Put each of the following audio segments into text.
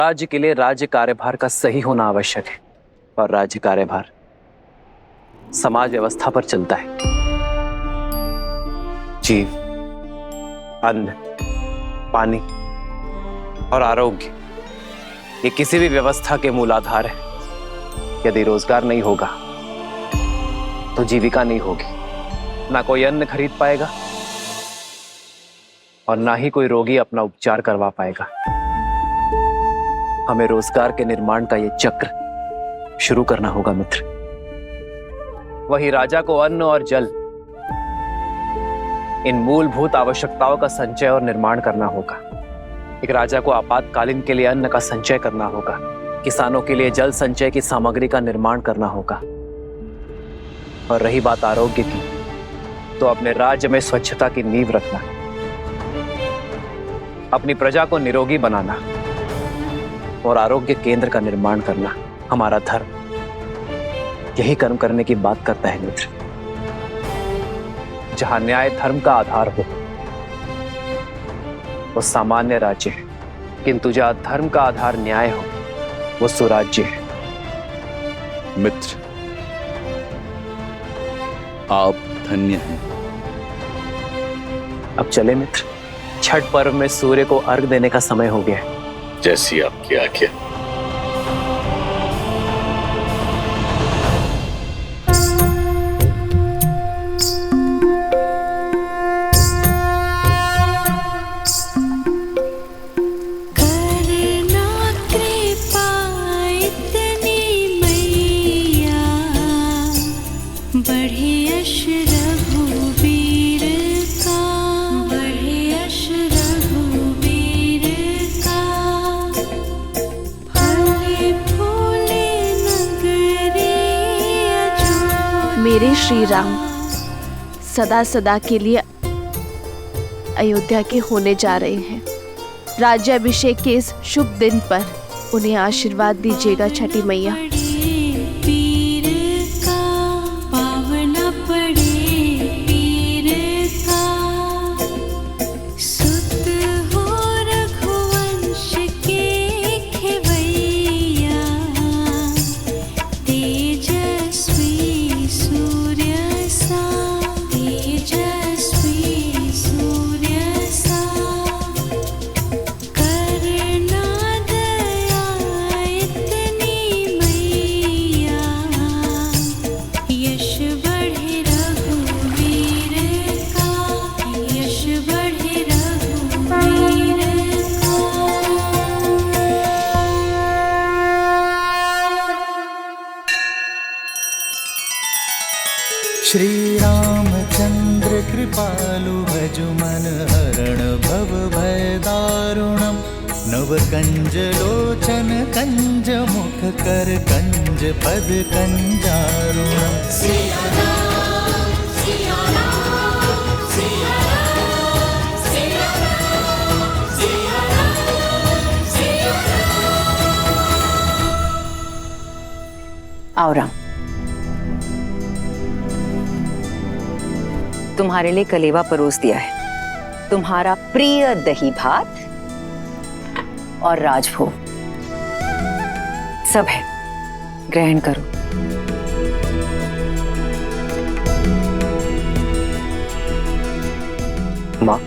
राज्य के लिए राज्य कार्यभार का सही होना आवश्यक है, और राज्य कार्यभार समाज व्यवस्था पर चलता है। जीव, अन्न, पानी और आरोग्य ये किसी भी व्यवस्था के मूलाधार है। यदि रोजगार नहीं होगा तो जीविका नहीं होगी, ना कोई अन्न खरीद पाएगा और ना ही कोई रोगी अपना उपचार करवा पाएगा। हमें रोजगार के निर्माण का यह चक्र शुरू करना होगा मित्र। वही राजा को अन्न और जल, इन मूलभूत आवश्यकताओं का संचय और निर्माण करना होगा। एक राजा को आपातकालीन के लिए अन्न का संचय करना होगा, किसानों के लिए जल संचय की सामग्री का निर्माण करना होगा। और रही बात आरोग्य की, तो अपने राज्य में स्वच्छता की नींव रखना, अपनी प्रजा को निरोगी बनाना और आरोग्य केंद्र का निर्माण करना हमारा धर्म यही कर्म करने की बात करता है मित्र। जहां न्याय धर्म का आधार हो वो सामान्य राज्य है, किंतु जहां धर्म का आधार न्याय हो वो सुराज्य है। मित्र, आप धन्य हैं। अब चले मित्र, छठ पर्व में सूर्य को अर्घ देने का समय हो गया है। जैसी आपकी आज्ञा। मेरे श्री राम सदा सदा के लिए अयोध्या के होने जा रहे हैं। राज्याभिषेक के इस शुभ दिन पर उन्हें आशीर्वाद दीजिएगा छठी मैया। श्री रामचंद्र कृपालु भजु मन हरण भव भय दारुणम। नव कंज लोचन कंज मुख कर कंज पद कंजारुणम। आओ राम, तुम्हारे लिए कलेवा परोस दिया है। तुम्हारा प्रिय दही भात और राजभोग सब है, ग्रहण करो। माँ,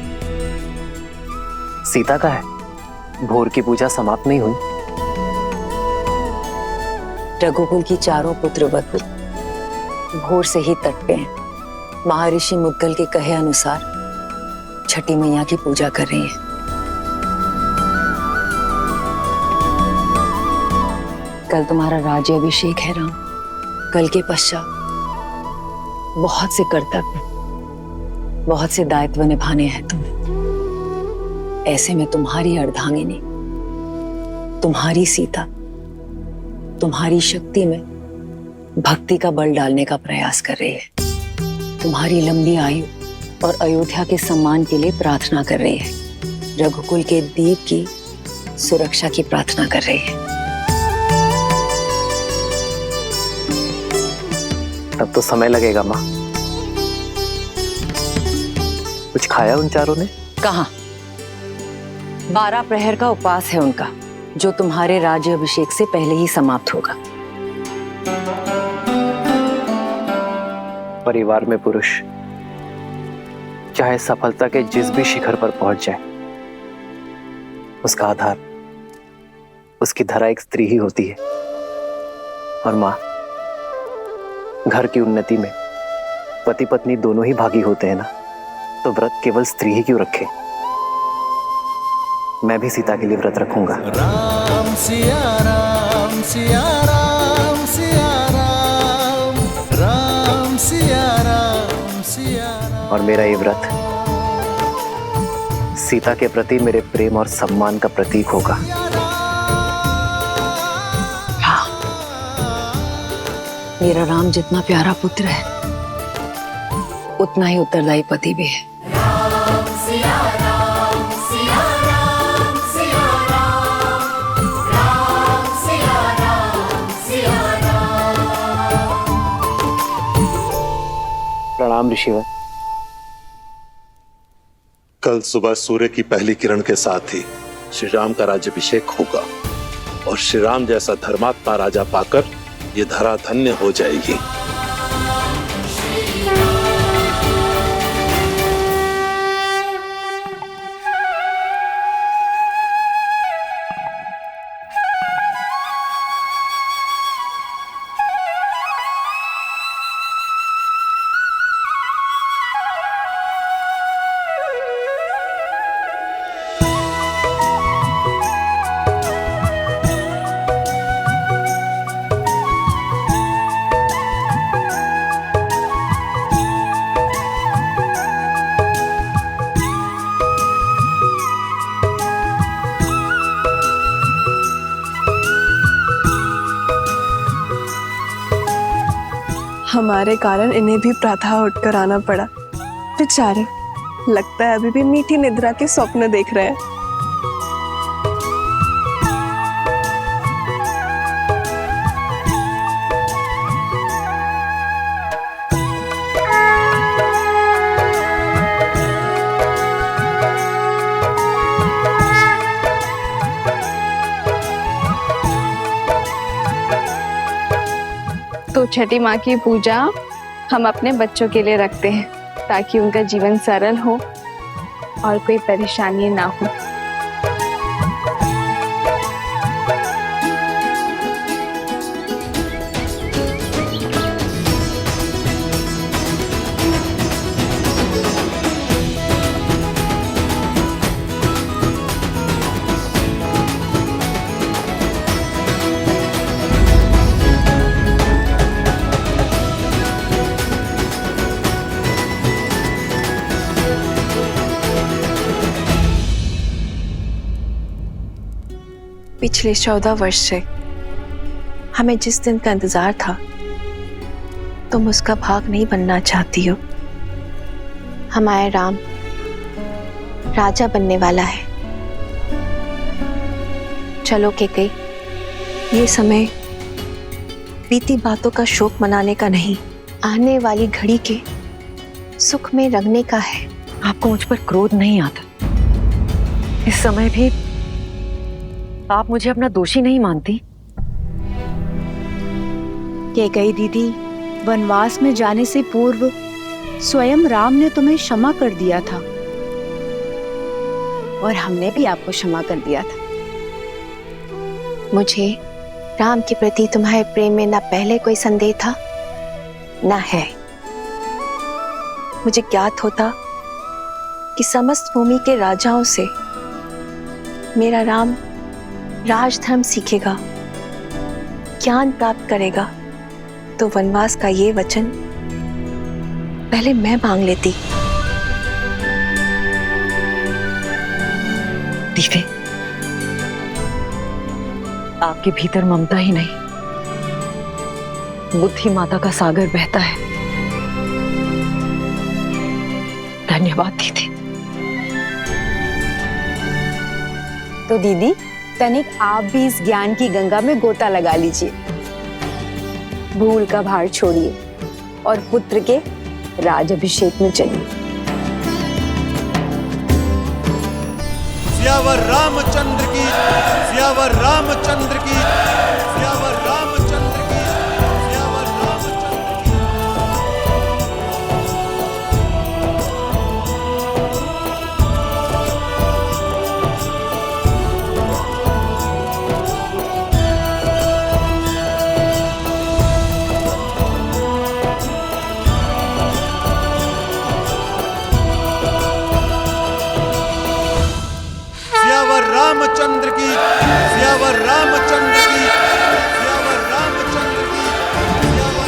सीता का है? भोर की पूजा समाप्त नहीं हुई? रघुकुल की चारों पुत्र वधु भोर से ही तट पे हैं। महर्षि मुद्गल के कहे अनुसार छठी मैया की पूजा कर रही है। कल तुम्हारा राज्याभिषेक है राम। कल के पश्चात बहुत से कर्तव्य, बहुत से दायित्व निभाने हैं तुम्हें। ऐसे में तुम्हारी अर्धांगिनी, तुम्हारी सीता, तुम्हारी शक्ति में भक्ति का बल डालने का प्रयास कर रही है। तुम्हारी लंबी आयु और अयोध्या के सम्मान के लिए प्रार्थना कर रही है। रघुकुल के दीप की सुरक्षा की प्रार्थना कर रही है। तब तो समय लगेगा माँ। कुछ खाया उन चारों ने? कहाँ, 12 प्रहर का उपवास है उनका। जो तुम्हारे राज्याभिषेक से पहले ही समाप्त होगा। परिवार में पुरुष चाहे सफलता के जिस भी शिखर पर पहुंच जाए, उसका आधार, उसकी धरा एक स्त्री ही होती है। और मां, घर की उन्नति में पति पत्नी दोनों ही भागी होते हैं ना, तो व्रत केवल स्त्री ही क्यों रखे? मैं भी सीता के लिए व्रत रखूंगा। राम सिया राम सिया राम सिया राम, राम सिया राम सिया राम। और मेरा ये व्रत सीता के प्रति मेरे प्रेम और सम्मान का प्रतीक होगा। मेरा राम जितना प्यारा पुत्र है, उतना ही उत्तरदायी पति भी है। प्रणाम ऋषिवर। कल सुबह सूर्य की पहली किरण के साथ ही श्री राम का राज्याभिषेक होगा और श्री राम जैसा धर्मात्मा राजा पाकर ये धरा धन्य हो जाएगी। हमारे कारण इन्हें भी प्रातः उठकर आना पड़ा। बेचारे, लगता है अभी भी मीठी निद्रा के स्वप्न देख रहे हैं। तो छठी माँ की पूजा हम अपने बच्चों के लिए रखते हैं, ताकि उनका जीवन सरल हो और कोई परेशानी ना हो। पिछले 14 वर्ष से हमें जिस दिन का इंतजार था, तुम उसका भाग नहीं बनना चाहती हो। हमारा राम राजा बनने वाला है। चलो केकई, ये समय बीती बातों का शोक मनाने का नहीं, आने वाली घड़ी के सुख में रंगने का है। आपको मुझ पर क्रोध नहीं आता? इस समय भी आप मुझे अपना दोषी नहीं मानती? केकई दीदी, वनवास में जाने से पूर्व स्वयं राम ने तुम्हें क्षमा कर दिया था और हमने भी आपको क्षमा कर दिया था। मुझे राम के प्रति तुम्हारे प्रेम में ना पहले कोई संदेह था ना है। मुझे ज्ञात होता कि समस्त भूमि के राजाओं से मेरा राम राजधर्म सीखेगा, ज्ञान प्राप्त करेगा, तो वनवास का ये वचन पहले मैं मांग लेती। दीदी, आपके भीतर ममता ही नहीं, बुद्धि माता का सागर बहता है। धन्यवाद दीदी। तो दीदी, तनिक आप भी इस ज्ञान की गंगा में गोता लगा लीजिए। भूल का भार छोड़िए और पुत्र के राज्याभिषेक में चलिए। सियावर रामचंद्र की, सियावर रामचंद्र की, सियावर रामचंद्र की, सियावर रामचंद्र की। सियावर रामचंद्र की, सियावर रामचंद्र की, सियावर रामचंद्र की, सियावर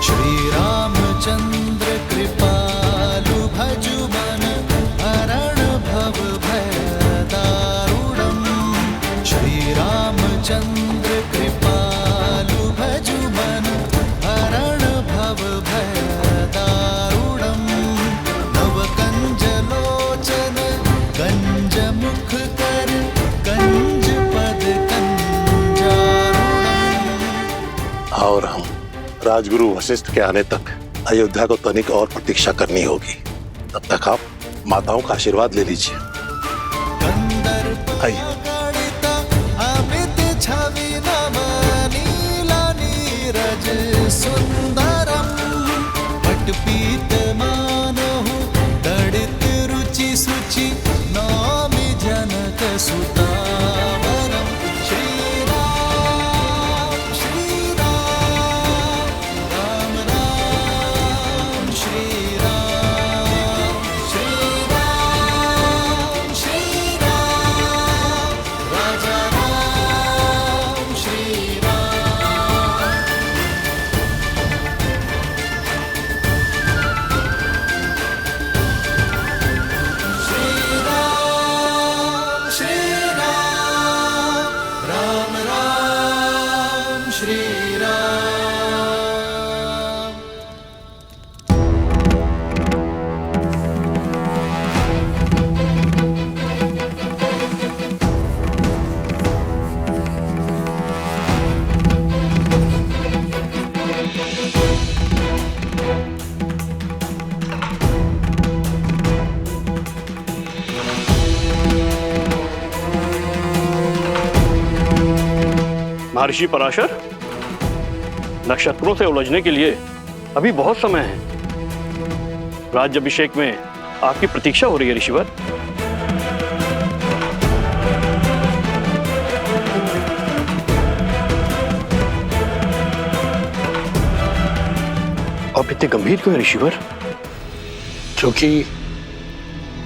श्री रामचंद्र कृपालु भजु मन हरण भव भय दारुणम। श्री रामचंद्र कृपालु भजु मन हरण भव भय दारुणम। नव कंज लोचन कंज मुख कर कंज पद कंजारुणम। और हम राजगुरु वशिष्ठ के आने तक अयोध्या को तनिक और प्रतीक्षा करनी होगी। तब तक आप माताओं का आशीर्वाद ले लीजिए। आइए। अमित छवि नव नीला नीरज सुंदरम। पटपीत मानहु दड़ित रुचि सुचि नौमि जनक सुतावरम। श्री राम श्री राम राम राम श्री राम श्री राम श्री राम राजा राम श्री राम। श्री राम श्री राम राम राम श्री राम। महर्षि पराशर, नक्षत्रों से उलझने के लिए अभी बहुत समय है। राज्याभिषेक में आपकी प्रतीक्षा हो रही है ऋषिवर। आप इतने गंभीर क्यों हैं ऋषिवर? क्योंकि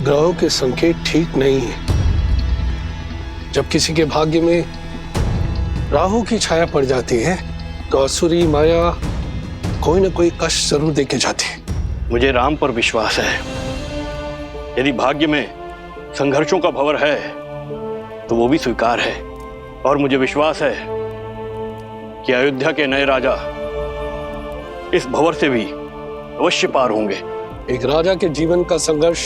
ग्रहों के संकेत ठीक नहीं है। जब किसी के भाग्य में राहु की छाया पड़ जाती है तो असुरी माया कोई ना कोई कष्ट जरूर देके जाती है। मुझे राम पर विश्वास है। यदि भाग्य में संघर्षों का भंवर है तो वो भी स्वीकार है। और मुझे विश्वास है कि अयोध्या के नए राजा इस भंवर से भी अवश्य पार होंगे। एक राजा के जीवन का संघर्ष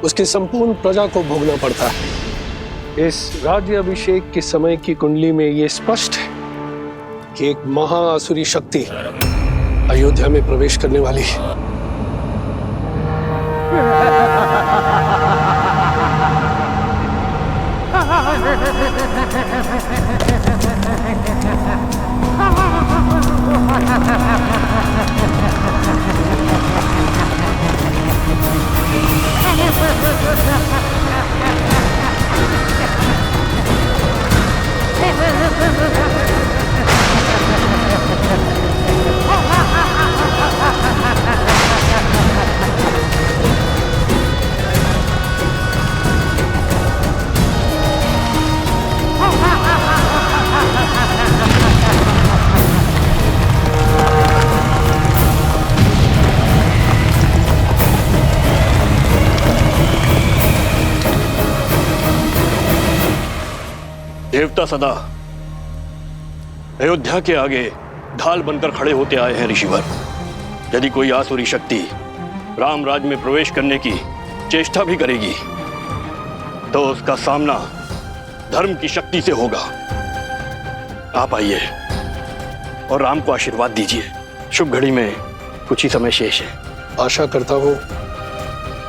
उसकी संपूर्ण प्रजा को भोगना पड़ता है। इस राज्य अभिषेक के समय की कुंडली में यह स्पष्ट है कि एक महाअसुरी शक्ति अयोध्या में प्रवेश करने वाली है। देवता सदा अयोध्या के आगे ढाल बनकर खड़े होते आए हैं ऋषिवर। यदि कोई आसुरी शक्ति राम राज में प्रवेश करने की चेष्टा भी करेगी तो उसका सामना धर्म की शक्ति से होगा। आप आइए और राम को आशीर्वाद दीजिए। शुभ घड़ी में कुछ ही समय शेष है। आशा करता हूं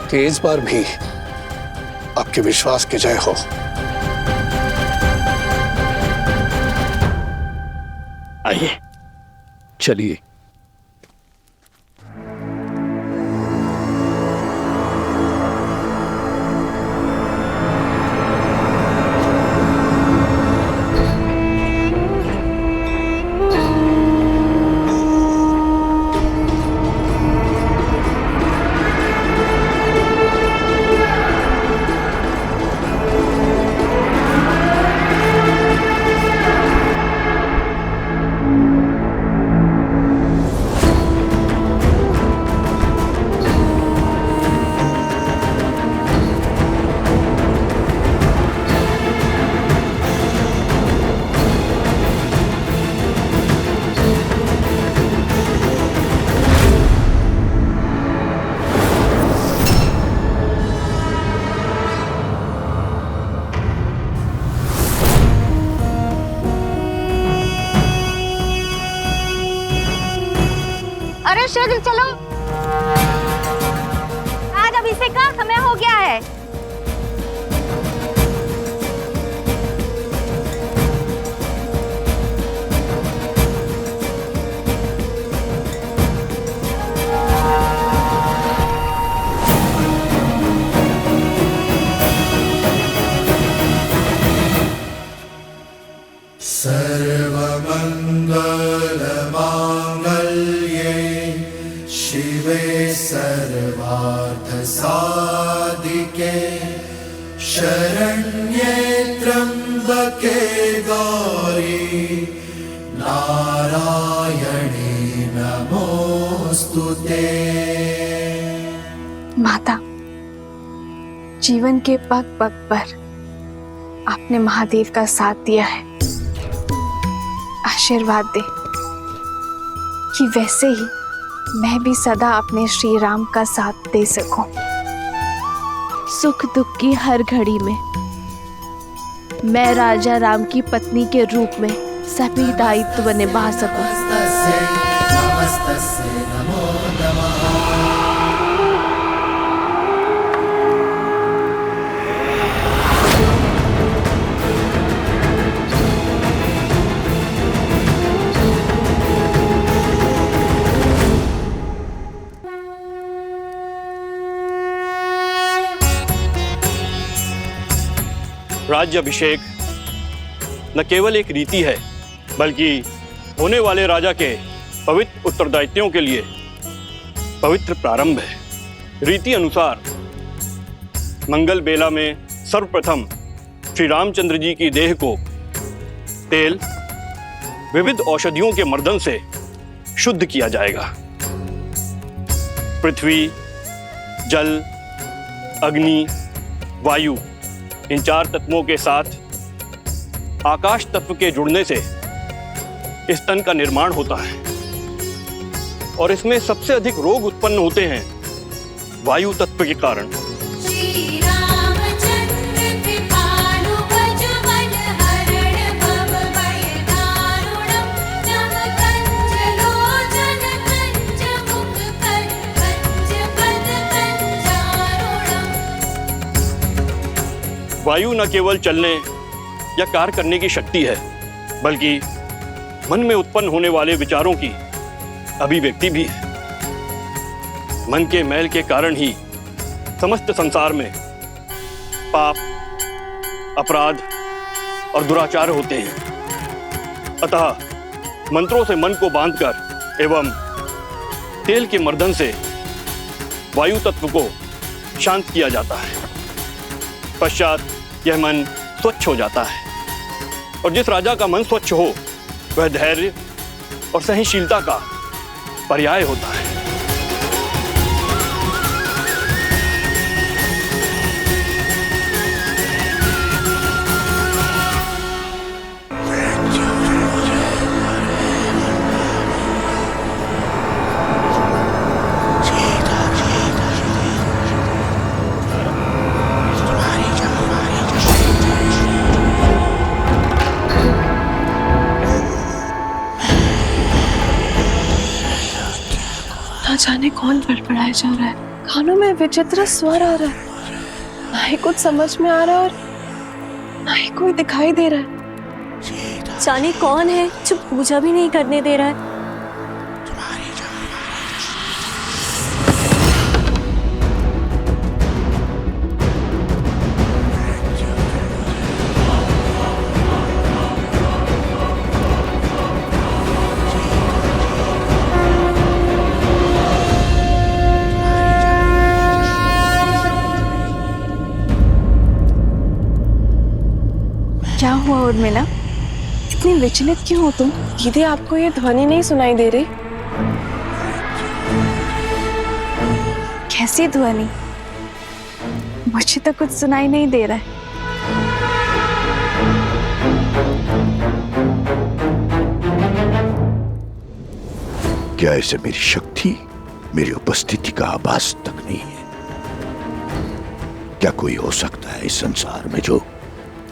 कि इस बार भी आपके विश्वास की जय हो। आइए। चलिए। अरे शीघ्र चलो, आज अभिषेक का समय हो गया है। सर्वमंगलमांगल्ये शिवे सर्वार्थसाधिके शरण्ये त्र्यंबके गौरी नारायणे नमोस्तुते। माता, जीवन के पग पग पर आपने महादेव का साथ दिया है। आशीर्वाद दे कि वैसे ही मैं भी सदा अपने श्री राम का साथ दे सकूं। सुख दुख की हर घड़ी में मैं राजा राम की पत्नी के रूप में सभी दायित्व निभा सकूं। नमस्तस्यै नमो नमः। राज्याभिषेक न केवल एक रीति है, बल्कि होने वाले राजा के पवित्र उत्तरदायित्वों के लिए पवित्र प्रारंभ है। रीति अनुसार मंगल बेला में सर्वप्रथम श्री रामचंद्र जी की देह को तेल, विविध औषधियों के मर्दन से शुद्ध किया जाएगा। पृथ्वी, जल, अग्नि, वायु, इन चार तत्वों के साथ आकाश तत्व के जुड़ने से इस तन का निर्माण होता है और इसमें सबसे अधिक रोग उत्पन्न होते हैं वायु तत्व के कारण। वायु न केवल चलने या कार्य करने की शक्ति है, बल्कि मन में उत्पन्न होने वाले विचारों की अभिव्यक्ति भी है। मन के मैल के कारण ही समस्त संसार में पाप, अपराध और दुराचार होते हैं। अतः मंत्रों से मन को बांधकर एवं तेल के मर्दन से वायु तत्व को शांत किया जाता है। पश्चात यह मन स्वच्छ हो जाता है और जिस राजा का मन स्वच्छ हो वह धैर्य और सहनशीलता का पर्याय होता है। कौन बड़बड़ाया जा रहा है? कानों में विचित्र स्वर आ रहा है, ना ही कुछ समझ में आ रहा है और ना ही कोई दिखाई दे रहा है। जाने कौन है जो पूजा भी नहीं करने दे रहा है। क्या हुआ उर्मिला, इतनी विचलित क्यों हो तुम? दीदी आपको ये ध्वनि नहीं सुनाई दे रही? कैसी ध्वनि? मुझे तो कुछ सुनाई नहीं दे रहा है। क्या ऐसे मेरी शक्ति, मेरी उपस्थिति का आभास तक नहीं है? क्या कोई हो सकता है इस संसार में जो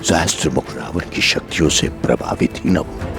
सहस्त्र मुख रावण की शक्तियों से प्रभावित ही न हो?